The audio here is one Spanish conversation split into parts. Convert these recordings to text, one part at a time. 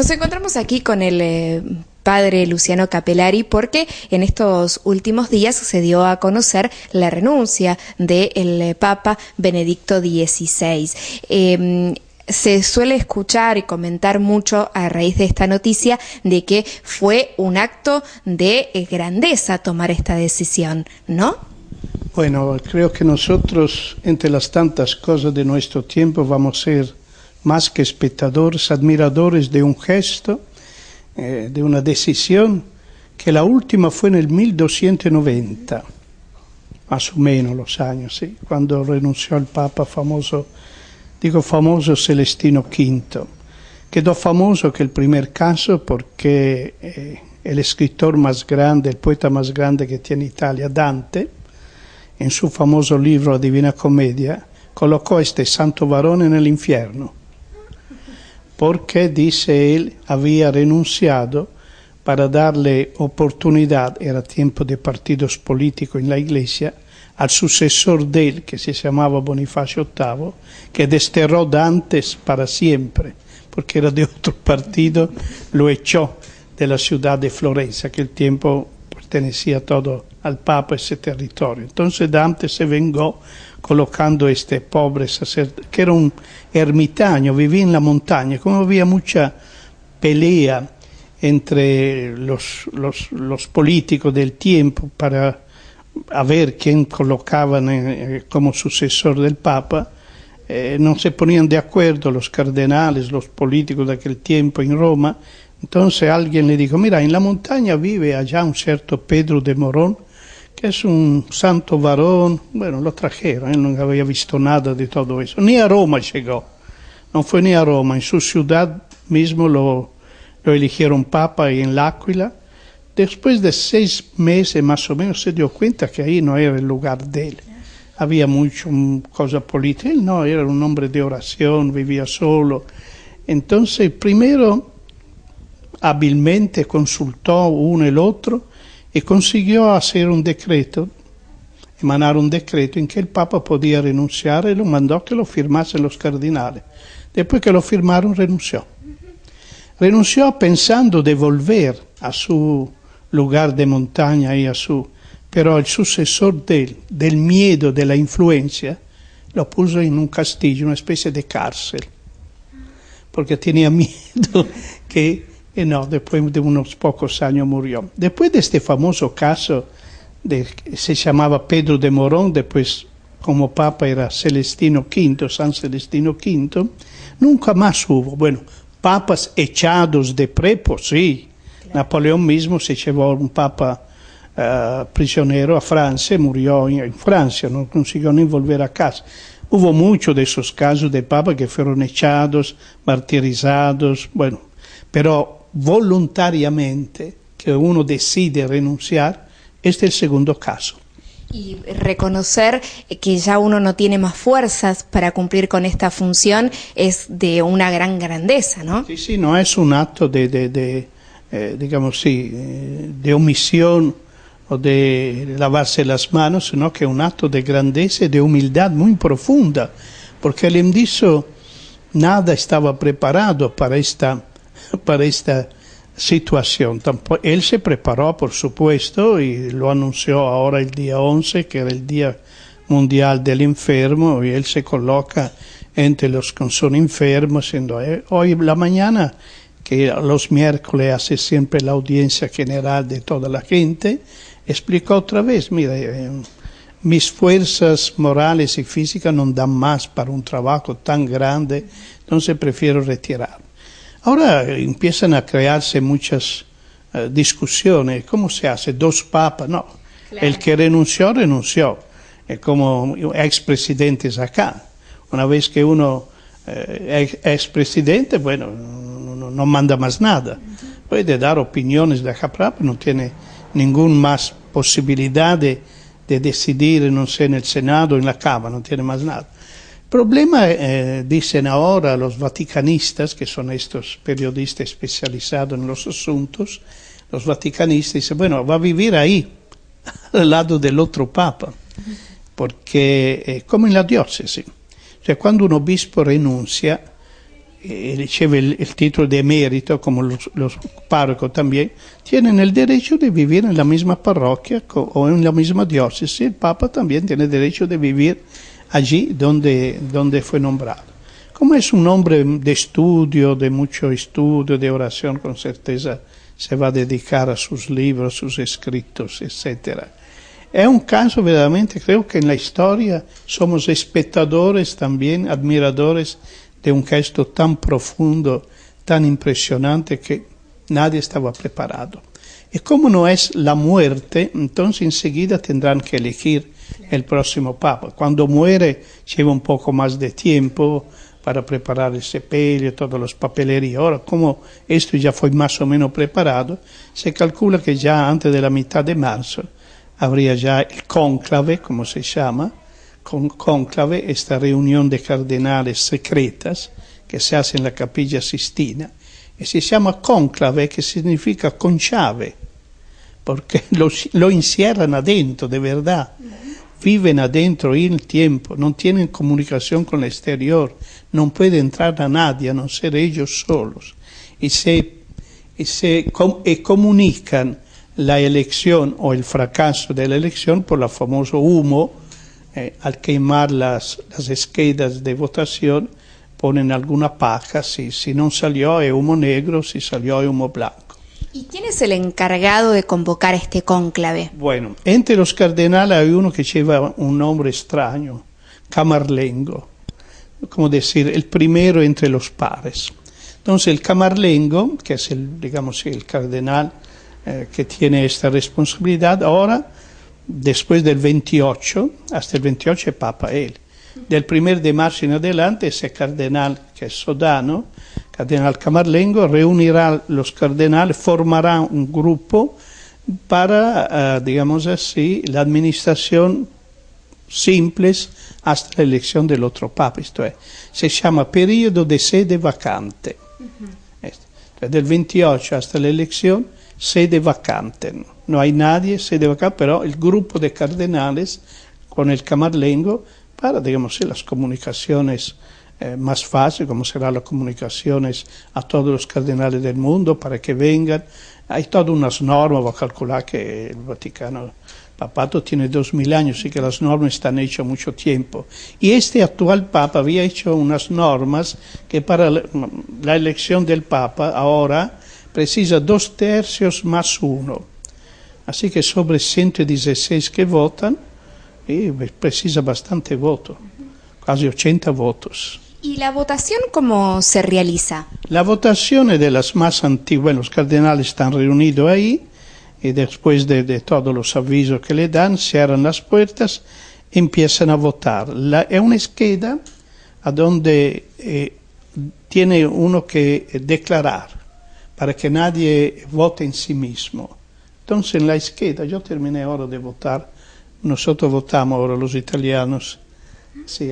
Nos encontramos aquí con el padre Luciano Capelari porque en estos últimos días se dio a conocer la renuncia del Papa Benedicto XVI. Se suele escuchar y comentar mucho a raíz de esta noticia de que fue un acto de grandeza tomar esta decisión, ¿no? Bueno, creo que nosotros, entre las tantas cosas de nuestro tiempo, vamos a ser más que espectadores, admiradores de un gesto, de una decisión, que la última fue en el 1290, más o menos los años, ¿sí? Cuando renunció el Papa famoso, digo famoso Celestino V. Quedó famoso que el primer caso porque el escritor más grande, el poeta más grande que tiene Italia, Dante, en su famoso libro La Divina Commedia, colocó a este santo varón en el infierno, porque, dice él, había renunciado para darle oportunidad, era tiempo de partidos políticos en la Iglesia, al sucesor de él, que se llamaba Bonifacio VIII, que desterró Dante para siempre, porque era de otro partido, lo echó de la ciudad de Florencia, que el tiempo pertenecía todo al Papa, ese territorio. Entonces Dante se vengó colocando este pobre sacerdote, que era un ermitaño, vivía en la montaña. Como había mucha pelea entre los políticos del tiempo para a ver quién colocaban como sucesor del Papa, no se ponían de acuerdo los cardenales, los políticos de aquel tiempo en Roma. Entonces alguien le dijo: mira, en la montaña vive allá un cierto Pedro de Morón, que es un santo varón. Bueno, lo trajeron, él no había visto nada de todo eso. Ni a Roma llegó, no fue ni a Roma, en su ciudad mismo lo eligieron Papa y en L'Aquila. Después de 6 meses más o menos se dio cuenta que ahí no era el lugar de él. Había mucho cosa política. Él no, era un hombre de oración, vivía solo. Entonces primero hábilmente consultó uno y el otro y consiguió hacer un decreto, emanar un decreto en que el Papa podía renunciar, y lo mandó que lo firmasen los cardinales. Después que lo firmaron, renunció. Renunció pensando de volver a su lugar de montaña y pero el sucesor del miedo, de la influencia, lo puso en un castillo, una especie de cárcel, porque tenía miedo que, no, después de unos pocos años murió. Después de este famoso caso, se llamaba Pedro de Morón, después como Papa era Celestino V, San Celestino V, nunca más hubo, bueno, papas echados de prepo, sí. Napoleón mismo se llevó a un papa prisionero a Francia, murió en Francia, no consiguió ni volver a casa. Hubo muchos de esos casos de papas que fueron echados, martirizados, bueno, pero voluntariamente que uno decide renunciar, este es el segundo caso. Y reconocer que ya uno no tiene más fuerzas para cumplir con esta función es de una gran grandeza, ¿no? Sí, sí, no es un acto digamos sí, de omisión o de lavarse las manos, sino que es un acto de grandeza y de humildad muy profunda, porque el indígena nada estaba preparado para esta situación. Él se preparó, por supuesto, y lo anunció ahora el día 11, que era el Día Mundial del Enfermo, y él se coloca entre los que son enfermos. Hoy la mañana, que los miércoles hace siempre la audiencia general de toda la gente, explicó otra vez: mira, mis fuerzas morales y físicas no dan más para un trabajo tan grande, entonces prefiero retirar. Ahora empiezan a crearse muchas discusiones. ¿Cómo se hace? 2 papas? No, claro. El que renunció, renunció. Es como expresidentes acá. Una vez que uno es expresidente, bueno, no manda más nada. Puede dar opiniones de acá para allá, pero no tiene ninguna más posibilidad de decidir, no sé, en el Senado o en la Cámara, no tiene más nada. El problema, dicen ahora los vaticanistas, que son estos periodistas especializados en los asuntos, los vaticanistas dicen: bueno, va a vivir ahí, al lado del otro Papa, porque como en la diócesis, o sea, cuando un obispo renuncia, recibe el título de emérito, como los párrocos también, tienen el derecho de vivir en la misma parroquia o en la misma diócesis. El Papa también tiene el derecho de vivir allí donde fue nombrado. Como es un hombre de estudio, de mucho estudio, de oración, con certeza se va a dedicar a sus libros, sus escritos, etc. Es un caso verdaderamente, creo que en la historia somos espectadores también, admiradores de un gesto tan profundo, tan impresionante que nadie estaba preparado. Y como no es la muerte, entonces enseguida tendrán que elegir el próximo Papa. Cuando muere lleva un poco más de tiempo para preparar el sepelio, todos los papelerías. Ahora, como esto ya fue más o menos preparado, se calcula que ya antes de la mitad de marzo habría ya el cónclave, como se llama, cónclave, esta reunión de cardenales secretas que se hace en la Capilla Sistina, y se llama cónclave, que significa con llave, porque lo encierran adentro, de verdad. Viven adentro el tiempo, no tienen comunicación con el exterior, no puede entrar a nadie, a no ser ellos solos, y comunican la elección o el fracaso de la elección por el famoso humo. Al quemar las esquedas de votación ponen alguna paja, si no salió es humo negro, si salió es humo blanco. ¿Y quién es el encargado de convocar este cónclave? Bueno, entre los cardenales hay uno que lleva un nombre extraño, Camarlengo, como decir, el primero entre los pares. Entonces el Camarlengo, que es el cardenal que tiene esta responsabilidad, ahora, después del 28, hasta el 28 es Papa él. Del 1 de marzo en adelante, ese cardenal que es Sodano, cardenal Camarlengo, reunirá los cardenales, formará un grupo para, digamos así, la administración simples hasta la elección del otro Papa. Esto es, se llama periodo de sede vacante. Entonces, del 28 hasta la elección, sede vacante. No hay nadie, sede vacante, pero el grupo de cardenales con el Camarlengo para, digamos, las comunicaciones más fáciles, como serán las comunicaciones a todos los cardenales del mundo para que vengan. Hay todas unas normas, voy a calcular que el Vaticano, el Papato tiene 2000 años, así que las normas están hechas mucho tiempo. Y este actual Papa había hecho unas normas que para la elección del Papa ahora precisa 2/3 más 1. Así que sobre 116 que votan, precisa bastante voto, casi 80 votos. ¿Y la votación cómo se realiza? La votación es de las más antiguas. Bueno, los cardenales están reunidos ahí y después de todos los avisos que le dan, cierran las puertas, empiezan a votar. Es una esqueda a donde tiene uno que declarar para que nadie vote en sí mismo. Entonces en la esqueda, yo terminé ahora de votar, nosotros votamos ahora los italianos, sí,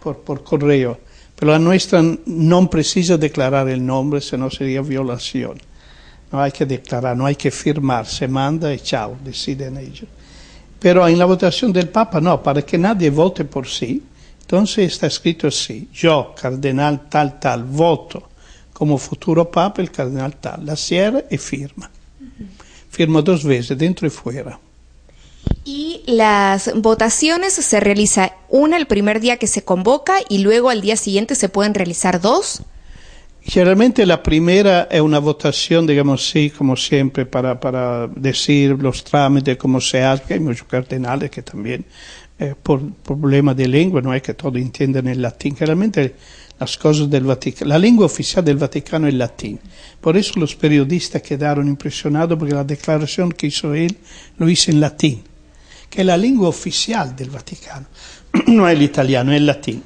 por correo, pero la nuestra no precisa declarar el nombre, sino sería violación. No hay que declarar, no hay que firmar, se manda y chao, deciden ellos. Pero en la votación del Papa no, para que nadie vote por sí, entonces está escrito así: yo, cardenal tal, voto como futuro Papa el cardenal tal, la cierra y firma. Firma 2 veces, dentro y fuera. Y las votaciones se realiza una el primer día que se convoca y luego al día siguiente se pueden realizar 2. Generalmente la primera es una votación, digamos así, como siempre, para decir los trámites, cómo se hace. Hay muchos cardenales que también, por problemas de lengua, no es que todos entiendan el latín. Generalmente las cosas del Vaticano, la lengua oficial del Vaticano es el latín. Por eso los periodistas quedaron impresionados porque la declaración que hizo él lo hizo en latín, que es la lengua oficial del Vaticano. No es el italiano, es el latín.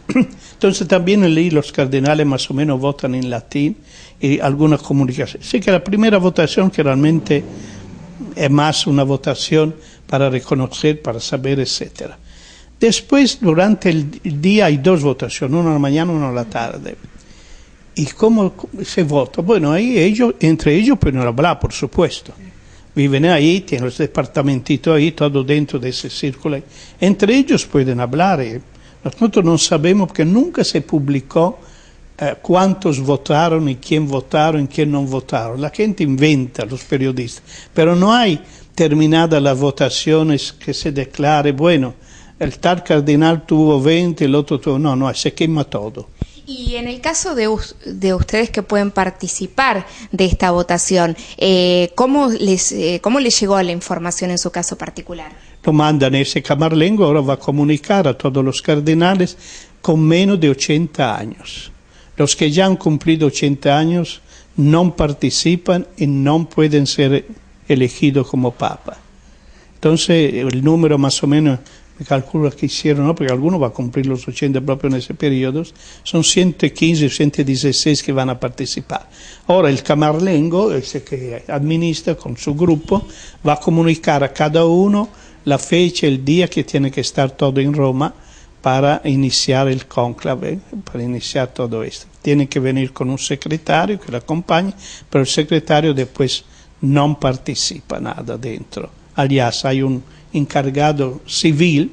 Entonces también leí los cardenales más o menos votan en latín y algunas comunicaciones. Así que la primera votación generalmente es más una votación para reconocer, para saber, etc. Después, durante el día hay 2 votaciones, una a la mañana y una a la tarde. ¿Y cómo se vota? Bueno, ahí entre ellos pueden hablar, por supuesto. Viven ahí, tienen los departamentitos ahí, todo dentro de ese círculo. Entre ellos pueden hablar. Nosotros no sabemos porque nunca se publicó cuántos votaron y quién no votaron. La gente inventa, los periodistas, pero no hay terminada las votaciones que se declare, bueno, el tal cardenal tuvo 20, el otro tuvo... No, se quema todo. Y en el caso de ustedes que pueden participar de esta votación, ¿cómo les llegó la información en su caso particular? Lo mandan ese camarlengo, ahora va a comunicar a todos los cardenales con menos de 80 años. Los que ya han cumplido 80 años no participan y no pueden ser elegidos como papa. Entonces, el número más o menos, me calculo que hicieron, ¿no? Porque alguno va a cumplir los 80 propio en ese periodo, son 115 o 116 que van a participar. Ahora el camarlengo, ese que administra con su grupo, va a comunicar a cada uno la fecha, el día que tiene que estar todo en Roma para iniciar el cónclave, para iniciar todo esto. Tiene que venir con un secretario que lo acompañe, pero el secretario después no participa nada dentro. Aliás, hay un encargado civil,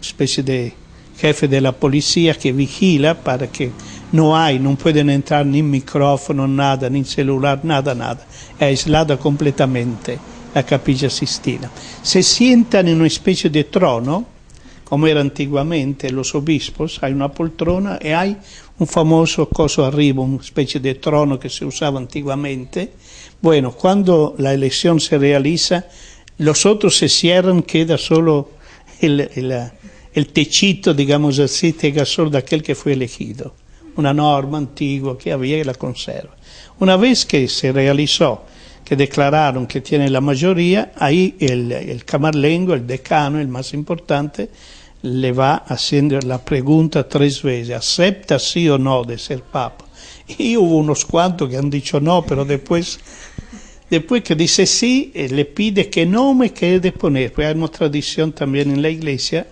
especie de jefe de la policía que vigila para que no pueden entrar ni micrófono, nada, ni celular, nada. Es aislada completamente la Capilla Sistina. Se sientan en una especie de trono, como era antiguamente los obispos, hay una poltrona y hay un famoso coso arriba, una especie de trono que se usaba antiguamente. Bueno, cuando la elección se realiza, los otros se cierran, queda solo el techito, digamos así, queda solo de aquel que fue elegido. Una norma antigua que había y la conserva. Una vez que se realizó, que declararon que tiene la mayoría, ahí el camarlengo, el decano, el más importante, le va haciendo la pregunta 3 veces, ¿acepta sí o no de ser papa? Y hubo unos cuantos que han dicho no, pero después que dice sí, le pide qué nombre quiere poner, porque hay una tradición también en la iglesia,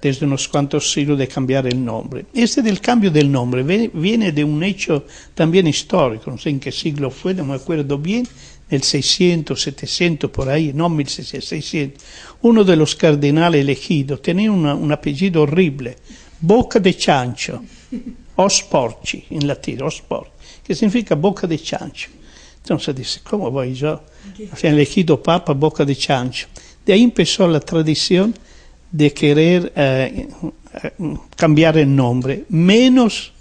desde unos cuantos siglos, de cambiar el nombre. Este del cambio del nombre viene de un hecho también histórico, no sé en qué siglo fue, no me acuerdo bien, nel 600, 700, por ahí, no 1600, 600. Uno de los cardenales elegidos tenía un apellido horrible, Boca de Chancho, Osporci, en latín, Osporci, que significa boca de chancho. Entonces dice, ¿cómo voy yo? Se ha elegido papa Boca de Chancho. De ahí empezó la tradición de querer cambiar el nombre, menos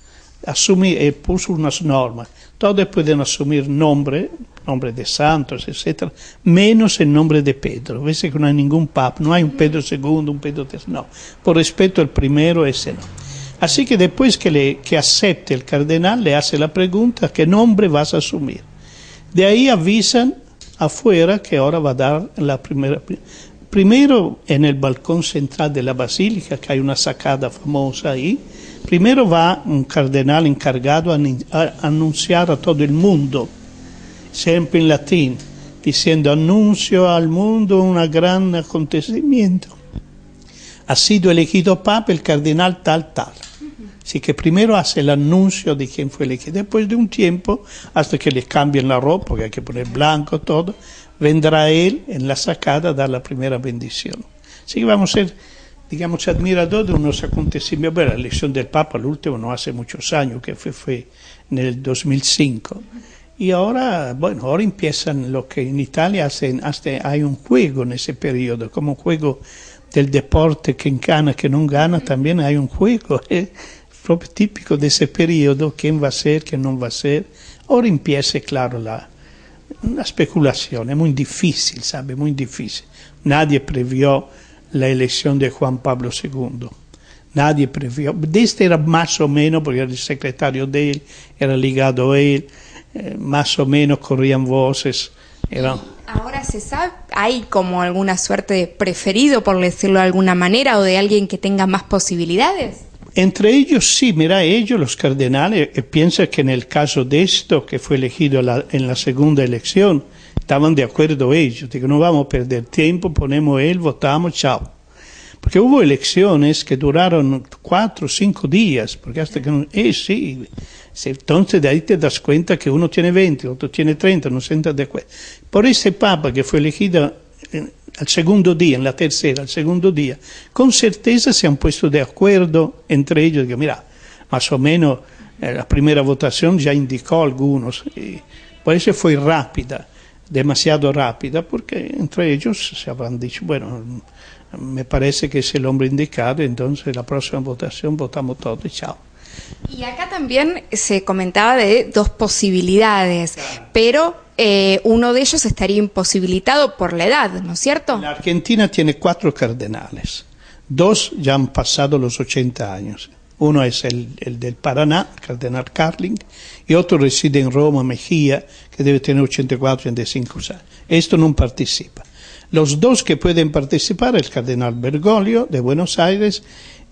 asumir, puso unas normas. Todos pueden asumir nombre de santos, etc., menos el nombre de Pedro. Ves que no hay ningún papa, no hay un Pedro II, un Pedro III, no. Por respeto al primero, ese no. Así que después que acepte el cardenal, le hace la pregunta, ¿qué nombre vas a asumir? De ahí avisan afuera que ahora va a dar la primera. Primero en el balcón central de la basílica, que hay una sacada famosa ahí, primero va un cardenal encargado a anunciar a todo el mundo, siempre en latín, diciendo, anuncio al mundo un gran acontecimiento. Ha sido elegido papa el cardenal tal. Así que primero hace el anuncio de quién fue elegido. Después de un tiempo, hasta que le cambien la ropa, porque hay que poner blanco, todo, vendrá él en la sacada a dar la primera bendición. Así que vamos a ser, digamos, admiradores de unos acontecimientos. Bueno, la elección del Papa, el último, no hace muchos años, que fue en el 2005. Y ahora, bueno, ahora empiezan lo que en Italia hacen, hasta hay un juego en ese periodo, como un juego del deporte que gana, que no gana, también hay un juego, proprio típico de ese periodo, quién va a ser, quién no va a ser. Ahora empieza, claro, la especulación, es muy difícil, ¿sabe? Muy difícil. Nadie previó la elección de Juan Pablo II. Nadie previó. Este era más o menos, porque era el secretario de él, era ligado a él, más o menos corrían voces. Ahora se sabe, ¿hay como alguna suerte de preferido, por decirlo de alguna manera, o de alguien que tenga más posibilidades? Entre ellos sí, mira, ellos, los cardenales, piensan que en el caso de esto, que fue elegido en la segunda elección, estaban de acuerdo ellos, digo, no vamos a perder tiempo, ponemos él, votamos, chao. Porque hubo elecciones que duraron 4 o 5 días, porque hasta que sí, entonces de ahí te das cuenta que uno tiene 20, otro tiene 30, no se entra de acuerdo. Por ese papa que fue elegido al segundo día, en la tercera, al segundo día, con certeza se han puesto de acuerdo entre ellos, que mira, más o menos La primera votación ya indicó algunos, y por eso fue rápida, demasiado rápida, porque entre ellos se habrán dicho, bueno, me parece que es el hombre indicado, entonces la próxima votación votamos todos y chao. Y acá también se comentaba de dos posibilidades, claro, pero uno de ellos estaría imposibilitado por la edad, ¿no es cierto? La Argentina tiene 4 cardenales, 2 ya han pasado los 80 años. Uno es el del Paraná, el cardenal Carling, y otro reside en Roma, Mejía, que debe tener 84, 85 años. Esto no participa. Los 2 que pueden participar, el cardenal Bergoglio, de Buenos Aires,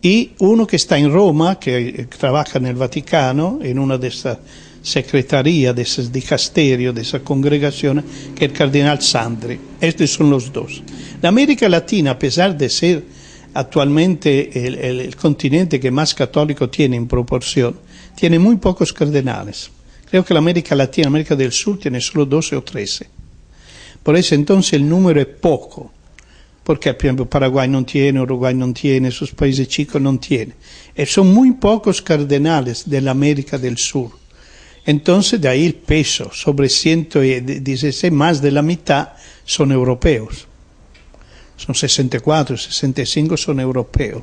y uno que está en Roma, que trabaja en el Vaticano, en una de esas secretarías, de esos dicasterios, de esa congregación, que es el cardenal Sandri. Estos son los 2. La América Latina, a pesar de ser actualmente el continente que más católico tiene en proporción, tiene muy pocos cardenales. Creo que la América Latina, América del Sur, tiene solo 12 o 13. Por eso entonces el número es poco, porque por ejemplo Paraguay no tiene, Uruguay no tiene, esos países chicos no tienen. Son muy pocos cardenales de la América del Sur. Entonces de ahí el peso, sobre 116, más de la mitad son europeos. Son 64, 65 son europeos.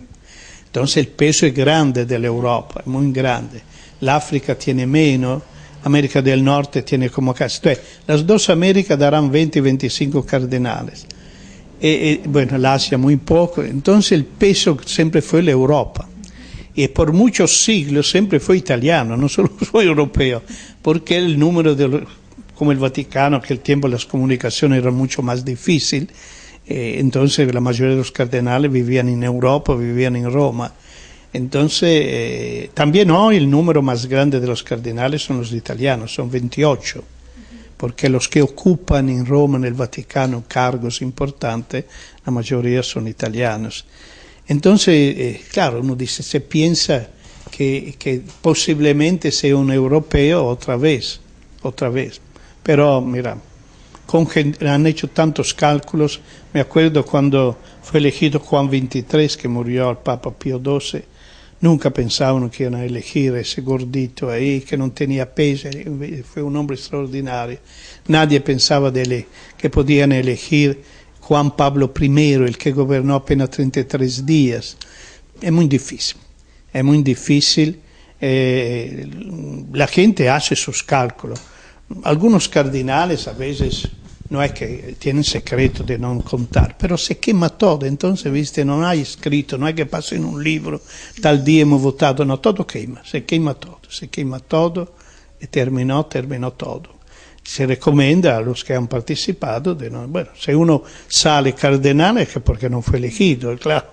Entonces el peso es grande de la Europa, es muy grande. El África tiene menos, América del Norte tiene como casi. Entonces, las 2 Américas darán 20 y 25 cardenales. Bueno, el Asia muy poco. Entonces el peso siempre fue la Europa. Y por muchos siglos siempre fue italiano, no solo fue europeo, porque el número como el Vaticano, que el tiempo de las comunicaciones era mucho más difícil, entonces la mayoría de los cardenales vivían en Europa, vivían en Roma. Entonces, también hoy el número más grande de los cardenales son los italianos, son 28, porque los que ocupan en Roma, en el Vaticano, cargos importantes, la mayoría son italianos. Entonces, claro, uno dice, se piensa que posiblemente sea un europeo otra vez, pero mira, han hecho tantos cálculos. Me acuerdo cuando fue elegido Juan XXIII, que murió el Papa Pío XII, nunca pensaban que iban a elegir ese gordito ahí, que no tenía peso, fue un hombre extraordinario. Nadie pensaba que podían elegir Juan Pablo I, el que gobernó apenas 33 días. Es muy difícil. La gente hace sus cálculos. Algunos cardenales a veces no es que tienen secreto de no contar, pero se quema todo, entonces, viste, no hay escrito, no hay que pasar en un libro, tal día hemos votado, no, todo quema, se quema todo y terminó todo. Se recomienda a los que han participado, bueno, si uno sale cardenal es porque no fue elegido, claro.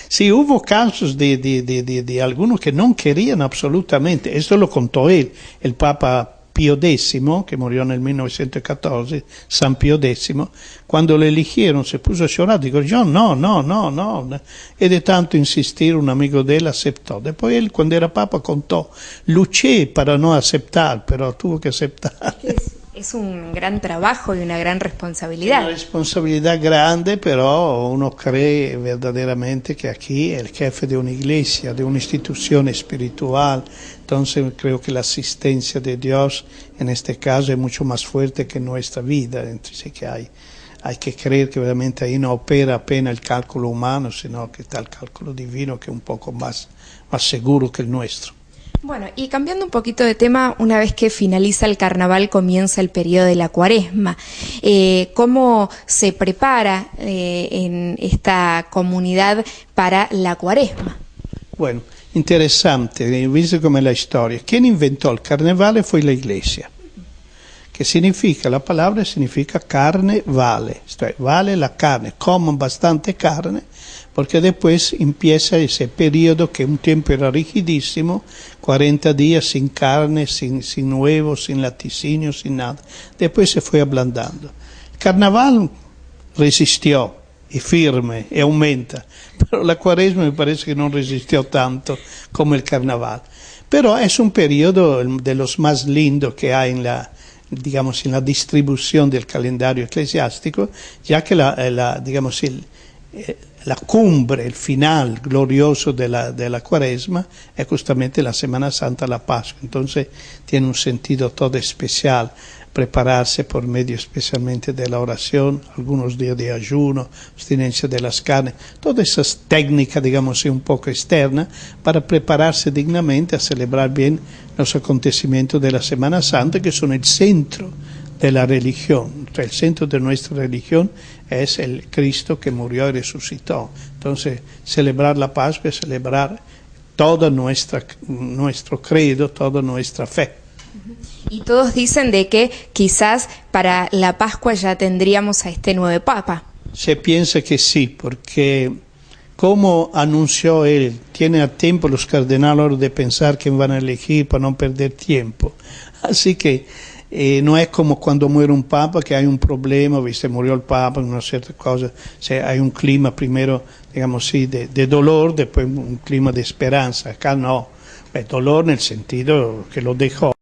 Sí, hubo casos de algunos que no querían absolutamente, esto lo contó él, el Papa Pío X, que murió en el 1914, San Pío X, cuando lo eligieron se puso a llorar, digo yo no, y de tanto insistir un amigo de él aceptó. Después él, cuando era Papa, contó, luché para no aceptar, pero tuvo que aceptar. Es un gran trabajo y una gran responsabilidad. Una responsabilidad grande, pero uno cree verdaderamente que aquí el jefe de una iglesia, de una institución espiritual, entonces creo que la asistencia de Dios en este caso es mucho más fuerte que nuestra vida. Entonces que hay que creer que realmente ahí no opera apenas el cálculo humano, sino que está el cálculo divino, que es un poco más seguro que el nuestro. Bueno, y cambiando un poquito de tema, una vez que finaliza el carnaval comienza el periodo de la Cuaresma. ¿Cómo se prepara en esta comunidad para la Cuaresma? Bueno, interesante, visto come la storia. Quien inventò il carnevale fue la Iglesia, che significa, la palabra significa carne vale, cioè vale la carne, coman bastante carne, porque después empieza ese periodo que un tiempo era rigidísimo, 40 días sin carne, sin huevos, sin laticínio, sin nada. Después se fue ablandando. El carnaval resistió, y firme, y aumenta, pero la Cuaresma me parece que no resistió tanto como el carnaval. Pero es un periodo de los más lindos que hay en la distribución del calendario eclesiástico, ya que la cumbre, el final glorioso de la Cuaresma es justamente la Semana Santa, la Pascua. Entonces tiene un sentido todo especial prepararse por medio especialmente de la oración, algunos días de ayuno, abstinencia de las carnes, todas esas técnicas, digamos, un poco externas para prepararse dignamente a celebrar bien los acontecimientos de la Semana Santa, que son el centro de la religión. O sea, el centro de nuestra religión es el Cristo que murió y resucitó. Entonces, celebrar la Pascua es celebrar todo nuestro credo, toda nuestra fe. Y todos dicen de que quizás para la Pascua ya tendríamos a este nuevo Papa. Se piensa que sí, porque como anunció él, tiene a tiempo los cardenales de pensar quién van a elegir para no perder tiempo. Así que no es como cuando muere un papa que hay un problema, viste, murió el papa, una cierta cosa, o sea, hay un clima primero, digamos así, de dolor, después un clima de esperanza. Acá no, dolor en el sentido que lo dejó.